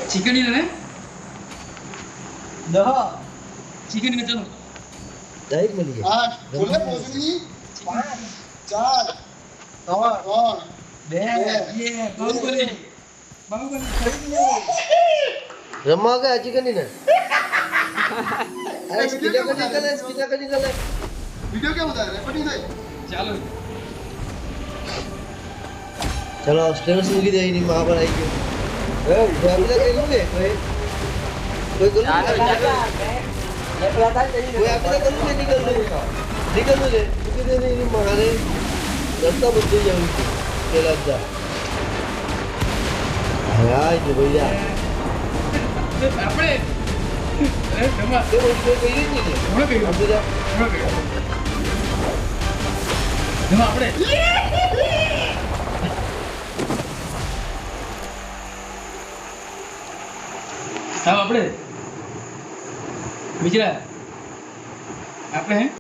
chicken ही ना दहा chicken में चलो डायरेक्ट मिल गया 8 બોલે પોઝની 5 4 3 બે ये बाहुबली रम्मा का चिकन ही ना अरे स्पीडा का निकल વિડિયો કેમ બતાવે રેકોર્ડિંગ થાય चलो चलो स्टेटस મૂકી દે એની માં પર આવી ગયો એ આપણે કઈ નું ને કોઈ કરું કોઈ આપણે કરું ને નીકળ લે મૂકી દે એની મારે રસ્તા બદલી જવું છે પેલા જા હાય જો ભૈયા આપણે અરે જમા તે કોઈ કઈ નહીં ને કોણ કહ્યું આપણે જા કોણ કહ્યું જમા આપણે સાહેબ આપણે બીજા આપણે હે